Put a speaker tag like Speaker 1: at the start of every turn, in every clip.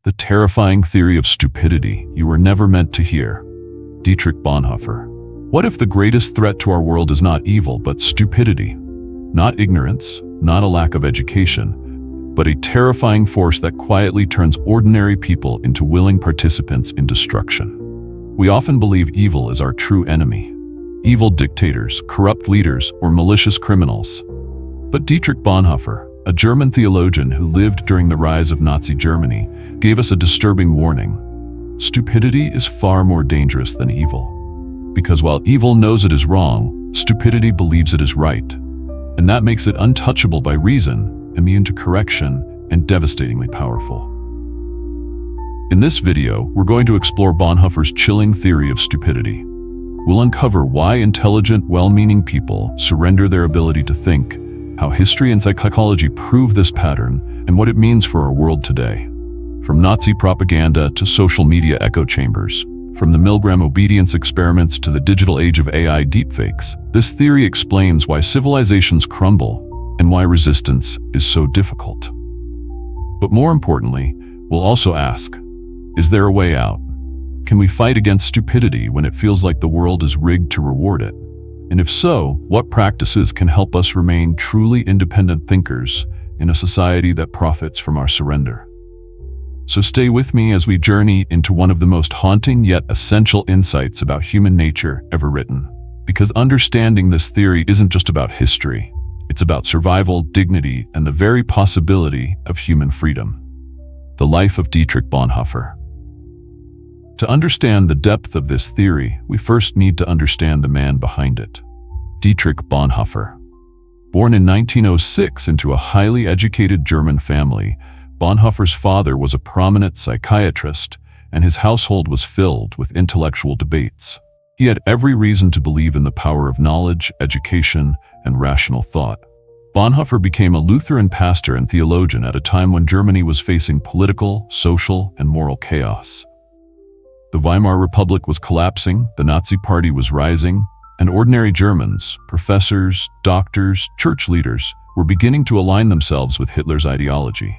Speaker 1: The terrifying theory of stupidity you were never meant to hear. Dietrich Bonhoeffer. What if the greatest threat to our world is not evil, but stupidity? Not ignorance, not a lack of education, but a terrifying force that quietly turns ordinary people into willing participants in destruction. We often believe evil is our true enemy. Evil dictators, corrupt leaders, or malicious criminals. But Dietrich Bonhoeffer, a German theologian who lived during the rise of Nazi Germany, gave us a disturbing warning. Stupidity is far more dangerous than evil. Because while evil knows it is wrong, stupidity believes it is right. And that makes it untouchable by reason, immune to correction, and devastatingly powerful. In this video, we're going to explore Bonhoeffer's chilling theory of stupidity. We'll uncover why intelligent, well-meaning people surrender their ability to think, how history and psychology prove this pattern, and what it means for our world today. From Nazi propaganda to social media echo chambers, from the Milgram obedience experiments to the digital age of AI deepfakes, this theory explains why civilizations crumble and why resistance is so difficult. But more importantly, we'll also ask, is there a way out? Can we fight against stupidity when it feels like the world is rigged to reward it? And if so, what practices can help us remain truly independent thinkers in a society that profits from our surrender? So stay with me as we journey into one of the most haunting yet essential insights about human nature ever written. Because understanding this theory isn't just about history. It's about survival, dignity, and the very possibility of human freedom. The life of Dietrich Bonhoeffer. To understand the depth of this theory, we first need to understand the man behind it. Dietrich Bonhoeffer. Born in 1906 into a highly educated German family, Bonhoeffer's father was a prominent psychiatrist, and his household was filled with intellectual debates. He had every reason to believe in the power of knowledge, education, and rational thought. Bonhoeffer became a Lutheran pastor and theologian at a time when Germany was facing political, social, and moral chaos. The Weimar Republic was collapsing, the Nazi Party was rising, and ordinary Germans, professors, doctors, church leaders, were beginning to align themselves with Hitler's ideology.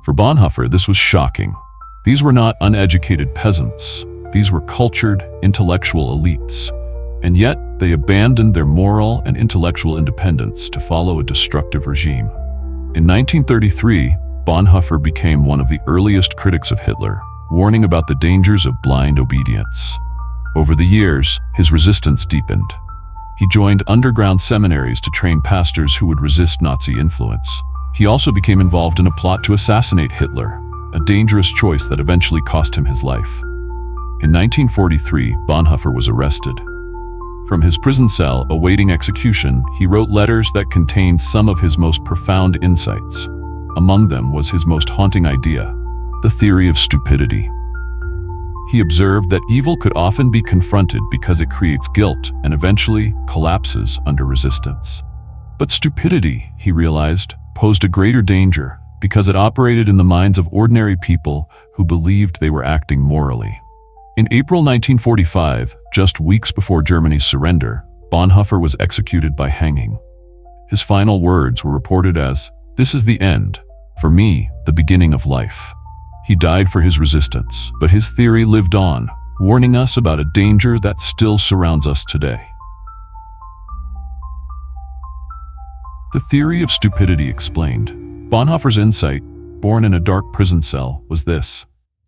Speaker 1: For Bonhoeffer, this was shocking. These were not uneducated peasants. These were cultured, intellectual elites. And yet, they abandoned their moral and intellectual independence to follow a destructive regime. In 1933, Bonhoeffer became one of the earliest critics of Hitler, warning about the dangers of blind obedience. Over the years, his resistance deepened. He joined underground seminaries to train pastors who would resist Nazi influence. He also became involved in a plot to assassinate Hitler, a dangerous choice that eventually cost him his life. In 1943, Bonhoeffer was arrested. From his prison cell awaiting execution, he wrote letters that contained some of his most profound insights. Among them was his most haunting idea, the theory of stupidity. He observed that evil could often be confronted because it creates guilt and eventually collapses under resistance. But stupidity, he realized, posed a greater danger because it operated in the minds of ordinary people who believed they were acting morally. In April 1945, just weeks before Germany's surrender, Bonhoeffer was executed by hanging. His final words were reported as, "This is the end. For me, the beginning of life." He died for his resistance, but his theory lived on, warning us about a danger that still surrounds us today. The theory of stupidity explained. Bonhoeffer's insight, born in a dark prison cell, was this: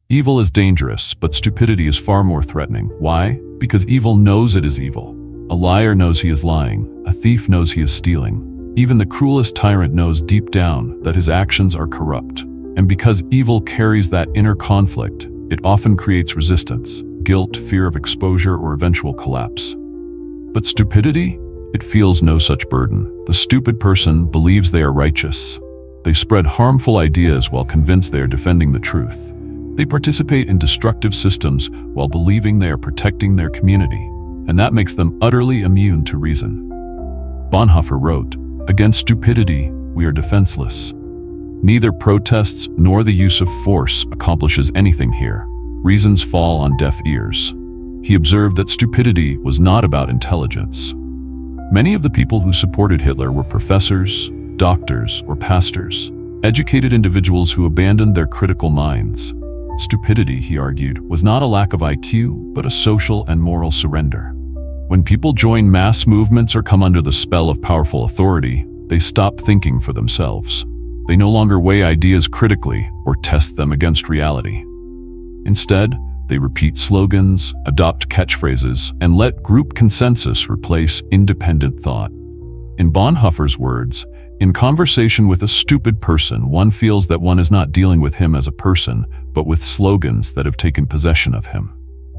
Speaker 1: evil is dangerous, but stupidity is far more threatening. Why? Because evil knows it is evil. A liar knows he is lying. A thief knows he is stealing. Even the cruelest tyrant knows deep down that his actions are corrupt. And because evil carries that inner conflict, it often creates resistance, guilt, fear of exposure, or eventual collapse. But stupidity? It feels no such burden. The stupid person believes they are righteous. They spread harmful ideas while convinced they are defending the truth. They participate in destructive systems while believing they are protecting their community, and that makes them utterly immune to reason. Bonhoeffer wrote, "Against stupidity, we are defenseless. Neither protests nor the use of force accomplishes anything here. Reasons fall on deaf ears." He observed that stupidity was not about intelligence. Many of the people who supported Hitler were professors, doctors, or pastors, educated individuals who abandoned their critical minds. stupidity, he argued, was not a lack of IQ, but a social and moral surrender. When people join mass movements or come under the spell of powerful authority, they stop thinking for themselves. They no longer weigh ideas critically or test them against reality. Instead, they repeat slogans, adopt catchphrases, and let group consensus replace independent thought. In Bonhoeffer's words, in conversation with a stupid person, one feels that one is not dealing with him as a person, but with slogans that have taken possession of him.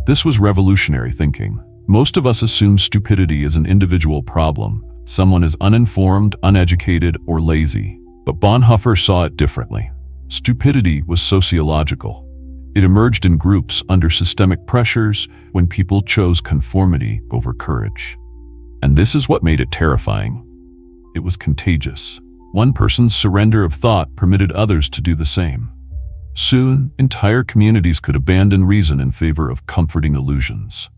Speaker 1: This was revolutionary thinking. Most of us assume stupidity is an individual problem. Someone is uninformed, uneducated, or lazy. But Bonhoeffer saw it differently. Stupidity was sociological. It emerged in groups under systemic pressures when people chose conformity over courage. And this is what made it terrifying. It was contagious. One person's surrender of thought permitted others to do the same. Soon, entire communities could abandon reason in favor of comforting illusions.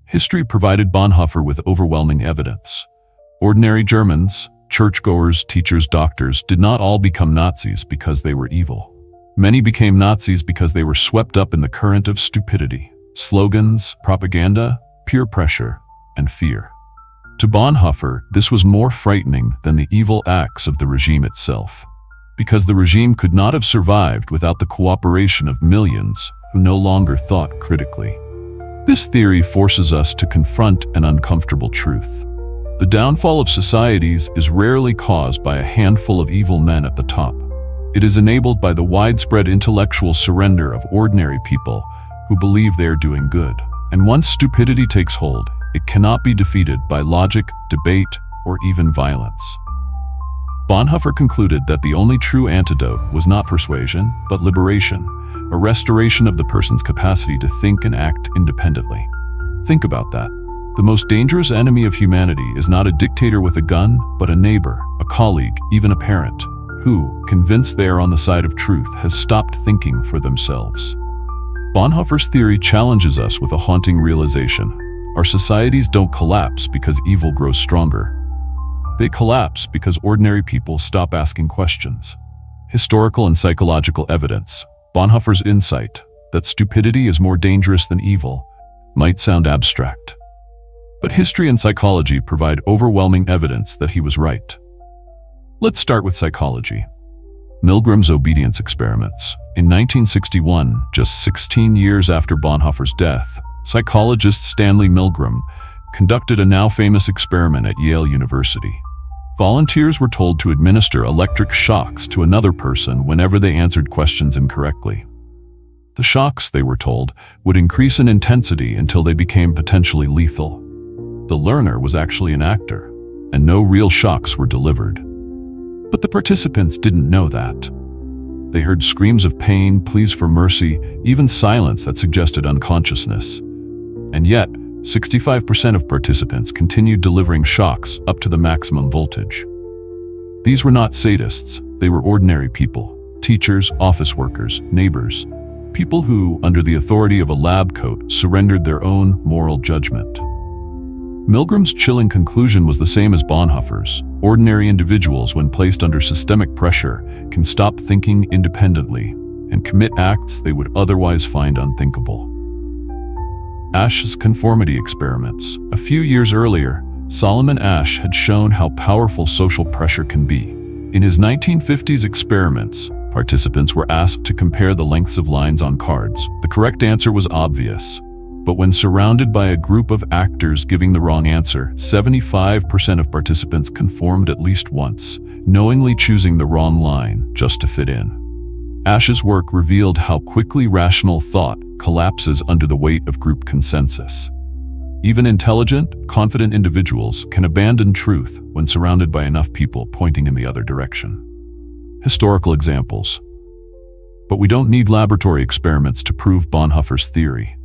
Speaker 1: History provided Bonhoeffer with overwhelming evidence. Ordinary Germans, churchgoers, teachers, doctors, did not all become Nazis because they were evil. Many became Nazis because they were swept up in the current of stupidity, slogans, propaganda, peer pressure, and fear. To Bonhoeffer, this was more frightening than the evil acts of the regime itself, because the regime could not have survived without the cooperation of millions who no longer thought critically. This theory forces us to confront an uncomfortable truth. The downfall of societies is rarely caused by a handful of evil men at the top. It is enabled by the widespread intellectual surrender of ordinary people who believe they are doing good. And once stupidity takes hold, it cannot be defeated by logic, debate, or even violence. Bonhoeffer concluded that the only true antidote was not persuasion, but liberation, a restoration of the person's capacity to think and act independently. Think about that. The most dangerous enemy of humanity is not a dictator with a gun, but a neighbor, a colleague, even a parent, who, convinced they are on the side of truth, has stopped thinking for themselves. Bonhoeffer's theory challenges us with a haunting realization. Our societies don't collapse because evil grows stronger. They collapse because ordinary people stop asking questions. Historical and psychological evidence. Bonhoeffer's insight that stupidity is more dangerous than evil might sound abstract. But history and psychology provide overwhelming evidence that he was right. Let's start with psychology. Milgram's obedience experiments. In 1961, just 16 years after Bonhoeffer's death, psychologist Stanley Milgram conducted a now famous experiment at Yale University. Volunteers were told to administer electric shocks to another person whenever they answered questions incorrectly. The shocks, they were told, would increase in intensity until they became potentially lethal. The learner was actually an actor, and no real shocks were delivered. But the participants didn't know that. They heard screams of pain, pleas for mercy, even silence that suggested unconsciousness. And yet, 65% of participants continued delivering shocks up to the maximum voltage. These were not sadists, they were ordinary people, teachers, office workers, neighbors, people who, under the authority of a lab coat, surrendered their own moral judgment. Milgram's chilling conclusion was the same as Bonhoeffer's. Ordinary individuals, when placed under systemic pressure, can stop thinking independently and commit acts they would otherwise find unthinkable. Asch's conformity experiments. A few years earlier, Solomon Asch had shown how powerful social pressure can be. In his 1950s experiments, participants were asked to compare the lengths of lines on cards. The correct answer was obvious, but when surrounded by a group of actors giving the wrong answer, 75% of participants conformed at least once, knowingly choosing the wrong line just to fit in. Asch's work revealed how quickly rational thought collapses under the weight of group consensus. Even intelligent, confident individuals can abandon truth when surrounded by enough people pointing in the other direction. Historical examples. But we don't need laboratory experiments to prove Bonhoeffer's theory.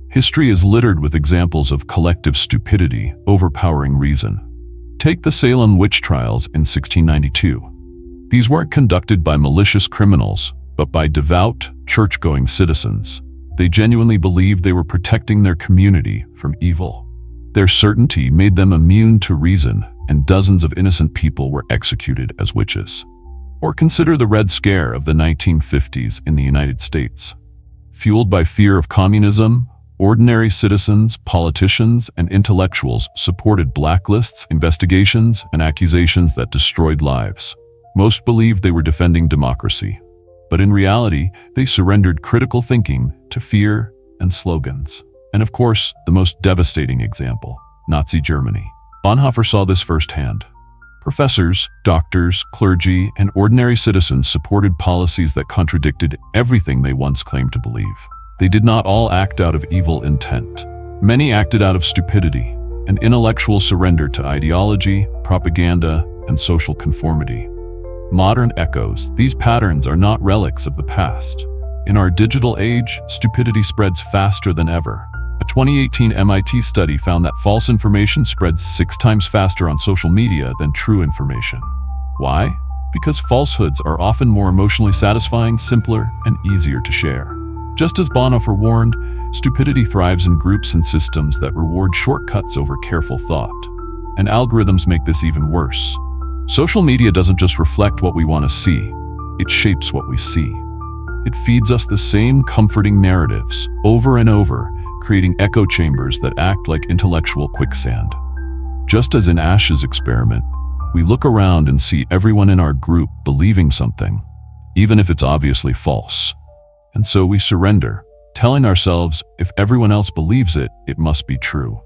Speaker 1: History is littered with examples of collective stupidity overpowering reason. Take the Salem witch trials in 1692. These weren't conducted by malicious criminals, but by devout, church-going citizens. They genuinely believed they were protecting their community from evil. Their certainty made them immune to reason, and dozens of innocent people were executed as witches. Or consider the Red Scare of the 1950s in the United States. Fueled by fear of communism, ordinary citizens, politicians, and intellectuals supported blacklists, investigations, and accusations that destroyed lives. Most believed they were defending democracy, but in reality, they surrendered critical thinking to fear and slogans. And of course, the most devastating example, Nazi Germany. Bonhoeffer saw this firsthand. Professors, doctors, clergy, and ordinary citizens supported policies that contradicted everything they once claimed to believe. They did not all act out of evil intent. Many acted out of stupidity, an intellectual surrender to ideology, propaganda, and social conformity. Modern echoes, these patterns are not relics of the past. In our digital age, stupidity spreads faster than ever. A 2018 MIT study found that false information spreads 6 times faster on social media than true information. Why? Because falsehoods are often more emotionally satisfying, simpler, and easier to share. Just as Bonhoeffer warned, stupidity thrives in groups and systems that reward shortcuts over careful thought. And algorithms make this even worse. Social media doesn't just reflect what we want to see, it shapes what we see. It feeds us the same comforting narratives over and over, creating echo chambers that act like intellectual quicksand. Just as in Asch's experiment, we look around and see everyone in our group believing something, even if it's obviously false. And so we surrender, telling ourselves if everyone else believes it, it must be true.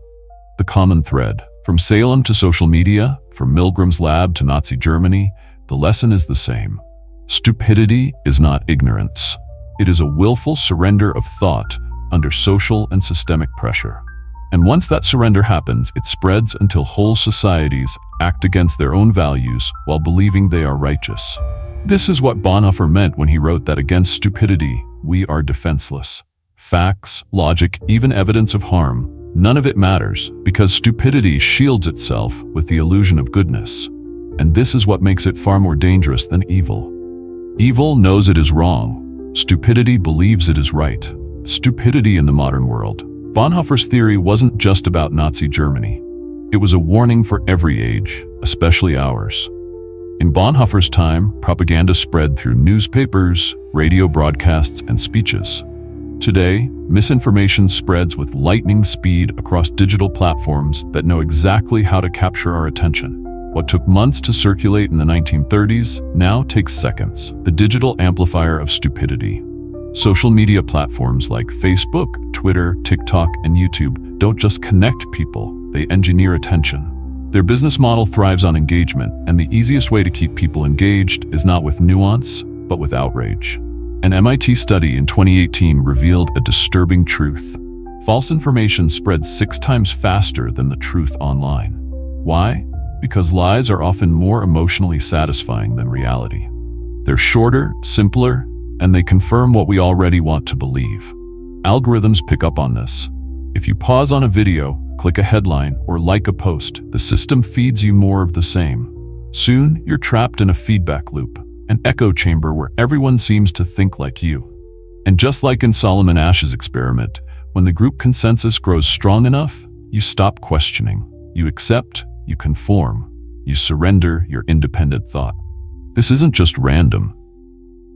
Speaker 1: The common thread, from Salem to social media, from Milgram's lab to Nazi Germany, the lesson is the same. Stupidity is not ignorance. It is a willful surrender of thought under social and systemic pressure. And once that surrender happens, it spreads until whole societies act against their own values while believing they are righteous. This is what Bonhoeffer meant when he wrote that against stupidity, we are defenseless. Facts, logic, even evidence of harm, none of it matters because stupidity shields itself with the illusion of goodness. And this is what makes it far more dangerous than evil. Evil knows it is wrong. Stupidity believes it is right. Stupidity in the modern world. Bonhoeffer's theory wasn't just about Nazi Germany. It was a warning for every age, especially ours. In Bonhoeffer's time, propaganda spread through newspapers, radio broadcasts, and speeches. Today, misinformation spreads with lightning speed across digital platforms that know exactly how to capture our attention. What took months to circulate in the 1930s now takes seconds. The digital amplifier of stupidity. Social media platforms like Facebook, Twitter, TikTok, and YouTube don't just connect people, they engineer attention. Their business model thrives on engagement, and the easiest way to keep people engaged is not with nuance, but with outrage. An MIT study in 2018 revealed a disturbing truth. False information spreads 6 times faster than the truth online. Why? Because lies are often more emotionally satisfying than reality. They're shorter, simpler, and they confirm what we already want to believe. Algorithms pick up on this. If you pause on a video, click a headline, or like a post, the system feeds you more of the same. Soon, you're trapped in a feedback loop, an echo chamber where everyone seems to think like you. And just like in Solomon Asch's experiment, when the group consensus grows strong enough, you stop questioning. You accept, you conform, you surrender your independent thought. This isn't just random.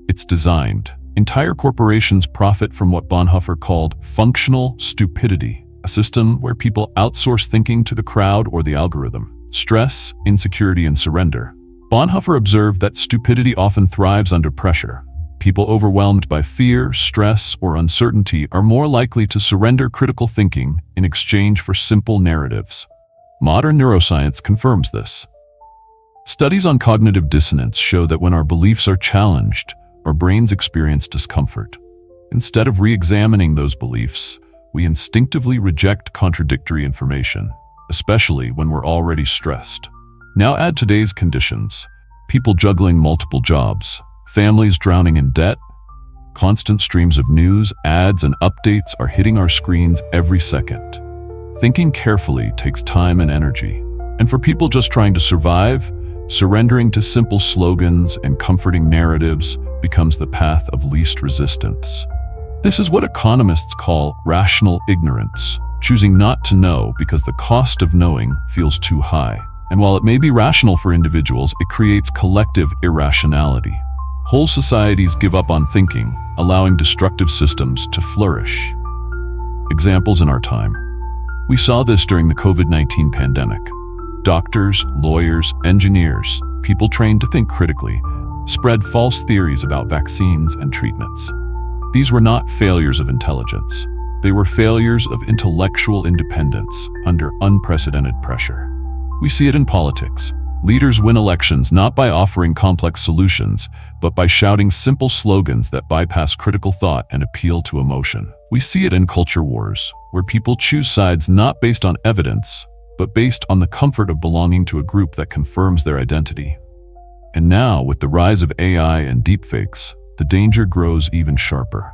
Speaker 1: It's designed. Entire corporations profit from what Bonhoeffer called functional stupidity, a system where people outsource thinking to the crowd or the algorithm. Stress, insecurity, and surrender. Bonhoeffer observed that stupidity often thrives under pressure. People overwhelmed by fear, stress, or uncertainty are more likely to surrender critical thinking in exchange for simple narratives. Modern neuroscience confirms this. Studies on cognitive dissonance show that when our beliefs are challenged, our brains experience discomfort. Instead of re-examining those beliefs, we instinctively reject contradictory information, especially when we're already stressed. Now add today's conditions: people juggling multiple jobs, families drowning in debt, constant streams of news, ads, and updates are hitting our screens every second. Thinking carefully takes time and energy. And for people just trying to survive, surrendering to simple slogans and comforting narratives becomes the path of least resistance. This is what economists call rational ignorance, choosing not to know because the cost of knowing feels too high. And while it may be rational for individuals, it creates collective irrationality. Whole societies give up on thinking, allowing destructive systems to flourish. Examples in our time. We saw this during the COVID-19 pandemic. Doctors, lawyers, engineers, people trained to think critically, spread false theories about vaccines and treatments. These were not failures of intelligence. They were failures of intellectual independence under unprecedented pressure. We see it in politics. Leaders win elections not by offering complex solutions, but by shouting simple slogans that bypass critical thought and appeal to emotion. We see it in culture wars, where people choose sides not based on evidence, but based on the comfort of belonging to a group that confirms their identity. And now, with the rise of AI and deepfakes, the danger grows even sharper.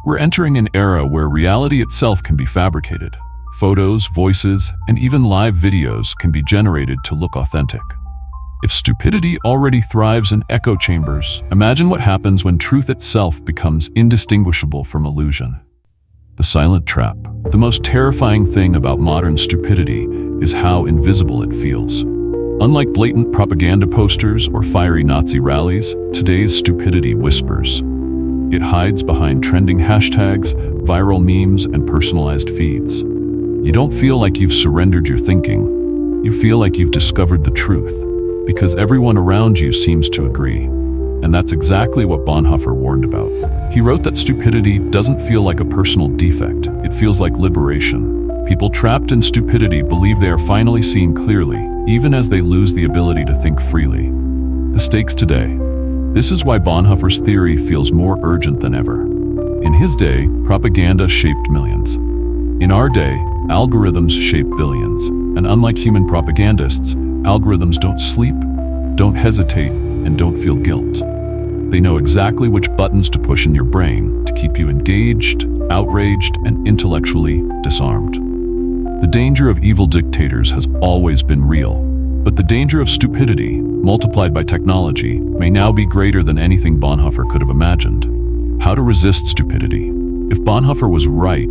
Speaker 1: We're entering an era where reality itself can be fabricated. Photos, voices, and even live videos can be generated to look authentic. If stupidity already thrives in echo chambers, imagine what happens when truth itself becomes indistinguishable from illusion. The silent trap. The most terrifying thing about modern stupidity is how invisible it feels. Unlike blatant propaganda posters or fiery Nazi rallies, today's stupidity whispers. It hides behind trending hashtags, viral memes, and personalized feeds. You don't feel like you've surrendered your thinking. You feel like you've discovered the truth, because everyone around you seems to agree. And that's exactly what Bonhoeffer warned about. He wrote that stupidity doesn't feel like a personal defect. It feels like liberation. People trapped in stupidity believe they are finally seeing clearly, even as they lose the ability to think freely. The stakes today. This is why Bonhoeffer's theory feels more urgent than ever. In his day, propaganda shaped millions. In our day, algorithms shape billions. And unlike human propagandists, algorithms don't sleep, don't hesitate, and don't feel guilt. They know exactly which buttons to push in your brain to keep you engaged, outraged, and intellectually disarmed. The danger of evil dictators has always been real, but the danger of stupidity, multiplied by technology, may now be greater than anything Bonhoeffer could have imagined. How to resist stupidity? If Bonhoeffer was right,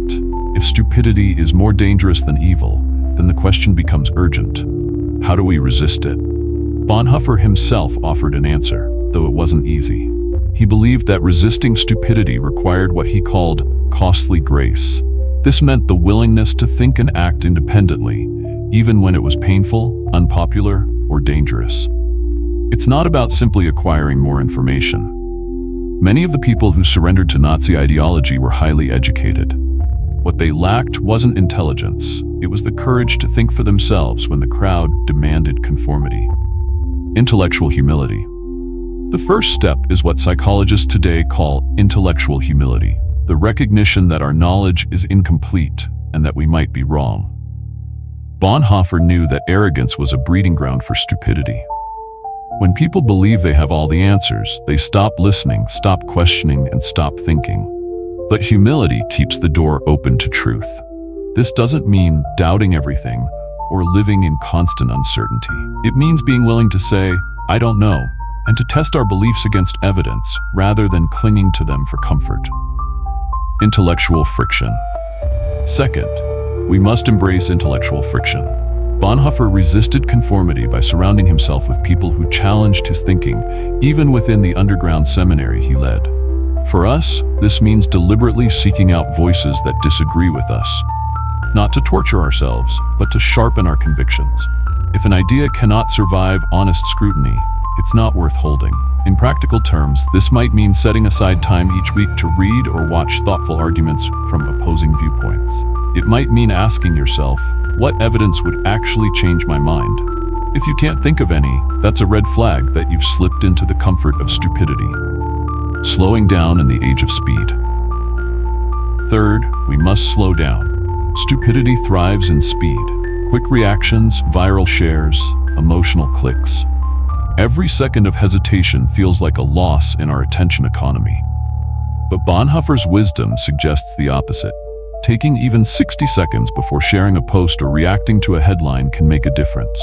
Speaker 1: if stupidity is more dangerous than evil, then the question becomes urgent. How do we resist it? Bonhoeffer himself offered an answer, though it wasn't easy. He believed that resisting stupidity required what he called costly grace. This meant the willingness to think and act independently, even when it was painful, unpopular, or dangerous. It's not about simply acquiring more information. Many of the people who surrendered to Nazi ideology were highly educated. What they lacked wasn't intelligence. It was the courage to think for themselves when the crowd demanded conformity. Intellectual humility. The first step is what psychologists today call intellectual humility, the recognition that our knowledge is incomplete and that we might be wrong. Bonhoeffer knew that arrogance was a breeding ground for stupidity. When people believe they have all the answers, they stop listening, stop questioning, and stop thinking. But humility keeps the door open to truth. This doesn't mean doubting everything or living in constant uncertainty. It means being willing to say, "I don't know," and to test our beliefs against evidence rather than clinging to them for comfort. Intellectual friction. Second, we must embrace intellectual friction. Bonhoeffer resisted conformity by surrounding himself with people who challenged his thinking, even within the underground seminary he led. For us, this means deliberately seeking out voices that disagree with us. Not to torture ourselves, but to sharpen our convictions. If an idea cannot survive honest scrutiny, it's not worth holding. In practical terms, this might mean setting aside time each week to read or watch thoughtful arguments from opposing viewpoints. It might mean asking yourself, what evidence would actually change my mind? If you can't think of any, that's a red flag that you've slipped into the comfort of stupidity. Slowing down in the age of speed. Third, we must slow down. Stupidity thrives in speed. Quick reactions, viral shares, emotional clicks. Every second of hesitation feels like a loss in our attention economy. But Bonhoeffer's wisdom suggests the opposite. Taking even 60 seconds before sharing a post or reacting to a headline can make a difference.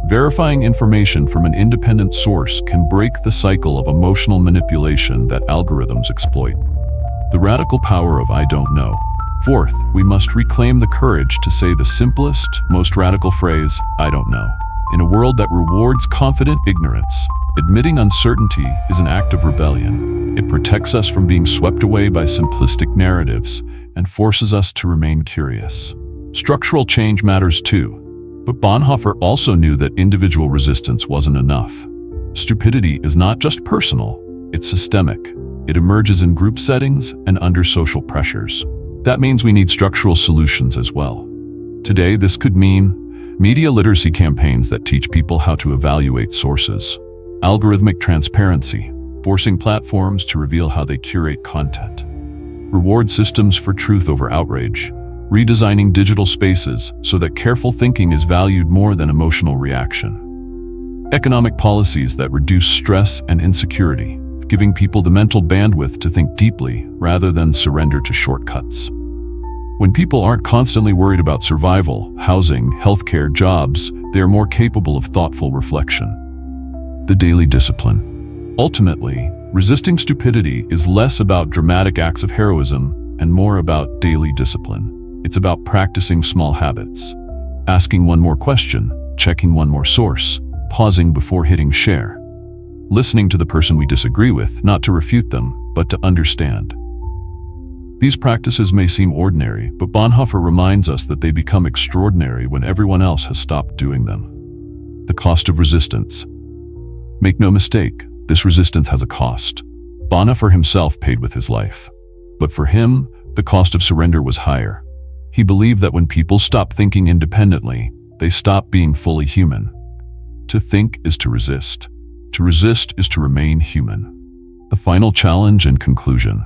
Speaker 1: Verifying information from an independent source can break the cycle of emotional manipulation that algorithms exploit. The radical power of "I don't know." Fourth, we must reclaim the courage to say the simplest, most radical phrase, "I don't know." In a world that rewards confident ignorance, Admitting uncertainty is an act of rebellion. It protects us from being swept away by simplistic narratives and forces us to remain curious. Structural change matters too, but Bonhoeffer also knew that individual resistance wasn't enough. Stupidity is not just personal, it's systemic. It emerges in group settings and under social pressures. That means we need structural solutions as well. Today, this could mean media literacy campaigns that teach people how to evaluate sources, algorithmic transparency, forcing platforms to reveal how they curate content, reward systems for truth over outrage, redesigning digital spaces so that careful thinking is valued more than emotional reaction, economic policies that reduce stress and insecurity, giving people the mental bandwidth to think deeply rather than surrender to shortcuts. When people aren't constantly worried about survival, housing, healthcare, jobs, they are more capable of thoughtful reflection. The daily discipline. Ultimately, resisting stupidity is less about dramatic acts of heroism and more about daily discipline. It's about practicing small habits, asking one more question, checking one more source, pausing before hitting share, listening to the person we disagree with, not to refute them, but to understand. These practices may seem ordinary, but Bonhoeffer reminds us that they become extraordinary when everyone else has stopped doing them. The cost of resistance. Make no mistake, this resistance has a cost. Bonhoeffer himself paid with his life. But for him, the cost of surrender was higher. He believed that when people stop thinking independently, they stop being fully human. To think is to resist. To resist is to remain human. The final challenge and conclusion.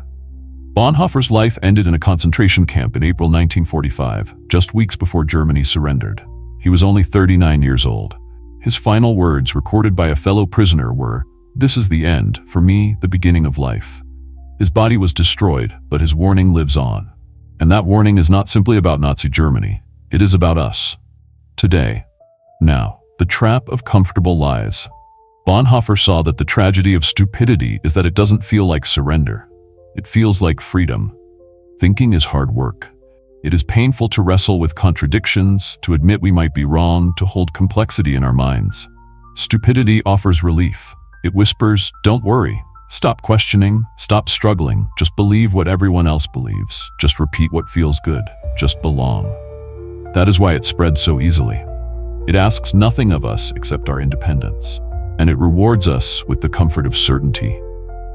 Speaker 1: Bonhoeffer's life ended in a concentration camp in April 1945, just weeks before Germany surrendered. He was only 39 years old. His final words, recorded by a fellow prisoner, were, "This is the end, for me, the beginning of life." His body was destroyed, but his warning lives on. And that warning is not simply about Nazi Germany. It is about us. Today. Now, the trap of comfortable lies. Bonhoeffer saw that the tragedy of stupidity is that it doesn't feel like surrender. It feels like freedom. Thinking is hard work. It is painful to wrestle with contradictions, to admit we might be wrong, to hold complexity in our minds. Stupidity offers relief. It whispers, "Don't worry. Stop questioning. Stop struggling. Just believe what everyone else believes. Just repeat what feels good. Just belong." That is why it spreads so easily. It asks nothing of us except our independence, and it rewards us with the comfort of certainty.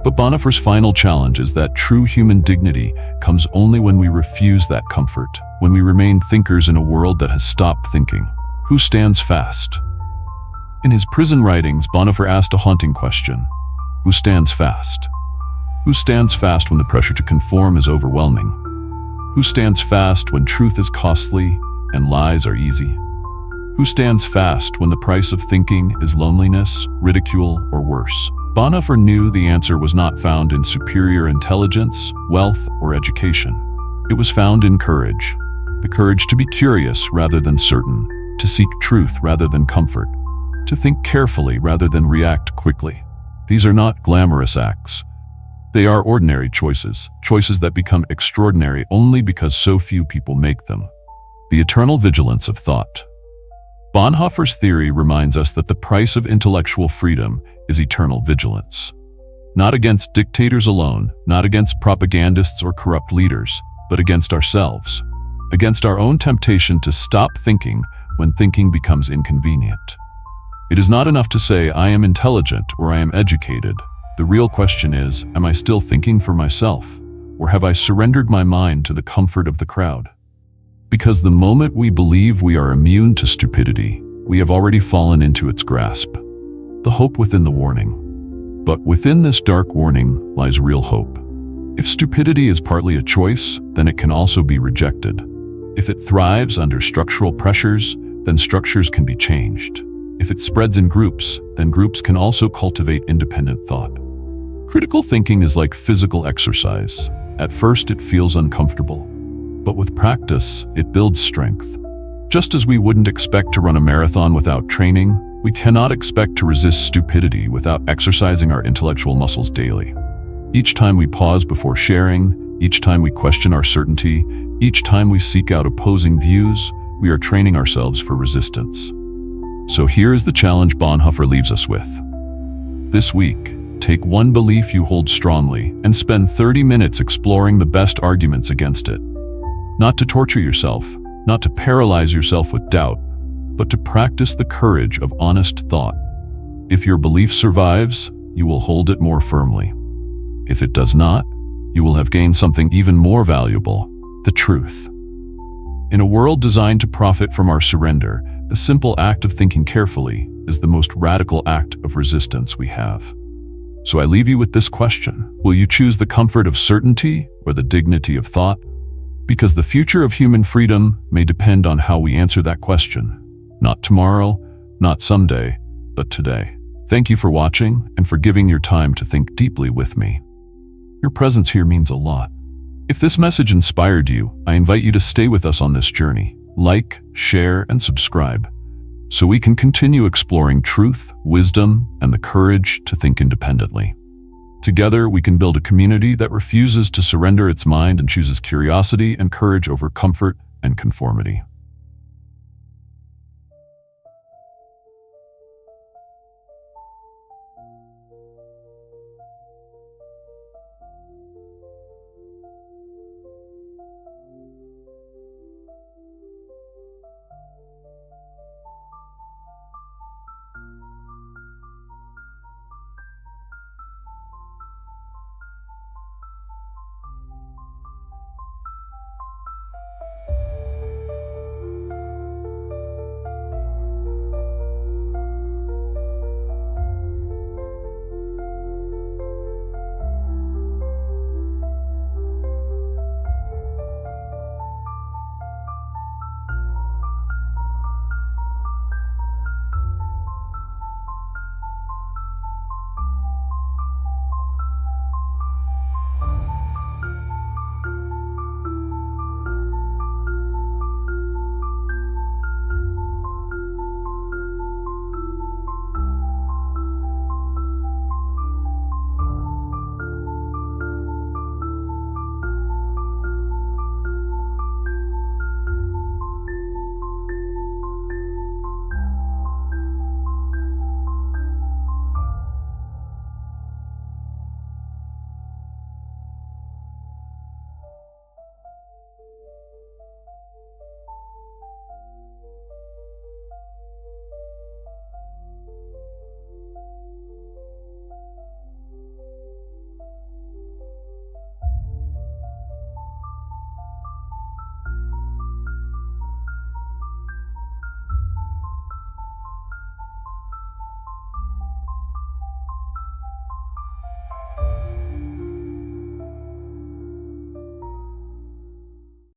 Speaker 1: But Bonhoeffer's final challenge is that true human dignity comes only when we refuse that comfort, when we remain thinkers in a world that has stopped thinking. Who stands fast? In his prison writings, Bonhoeffer asked a haunting question. Who stands fast? Who stands fast when the pressure to conform is overwhelming? Who stands fast when truth is costly and lies are easy? Who stands fast when the price of thinking is loneliness, ridicule, or worse? Bonhoeffer knew the answer was not found in superior intelligence, wealth, or education. It was found in courage. The courage to be curious rather than certain, to seek truth rather than comfort, to think carefully rather than react quickly. These are not glamorous acts. They are ordinary choices, choices that become extraordinary only because so few people make them. The eternal vigilance of thought. Bonhoeffer's theory reminds us that the price of intellectual freedom is eternal vigilance. Not against dictators alone, not against propagandists or corrupt leaders, but against ourselves, against our own temptation to stop thinking when thinking becomes inconvenient. It is not enough to say, "I am intelligent" or "I am educated." The real question is, am I still thinking for myself, or have I surrendered my mind to the comfort of the crowd? Because the moment we believe we are immune to stupidity, we have already fallen into its grasp. The hope within the warning. But within this dark warning lies real hope. If stupidity is partly a choice, then it can also be rejected. If it thrives under structural pressures, then structures can be changed. If it spreads in groups, then groups can also cultivate independent thought. Critical thinking is like physical exercise. At first it feels uncomfortable, but with practice, it builds strength. Just as we wouldn't expect to run a marathon without training, we cannot expect to resist stupidity without exercising our intellectual muscles daily. Each time we pause before sharing, each time we question our certainty, each time we seek out opposing views, we are training ourselves for resistance. So here is the challenge Bonhoeffer leaves us with. This week, take one belief you hold strongly and spend 30 minutes exploring the best arguments against it. Not to torture yourself, not to paralyze yourself with doubt, but to practice the courage of honest thought. If your belief survives, you will hold it more firmly. If it does not, you will have gained something even more valuable, the truth. In a world designed to profit from our surrender, the simple act of thinking carefully is the most radical act of resistance we have. So I leave you with this question. Will you choose the comfort of certainty or the dignity of thought? Because the future of human freedom may depend on how we answer that question. Not tomorrow, not someday, but today. Thank you for watching and for giving your time to think deeply with me. Your presence here means a lot. If this message inspired you, I invite you to stay with us on this journey. Like, share, and subscribe, so we can continue exploring truth, wisdom, and the courage to think independently. Together, we can build a community that refuses to surrender its mind and chooses curiosity and courage over comfort and conformity.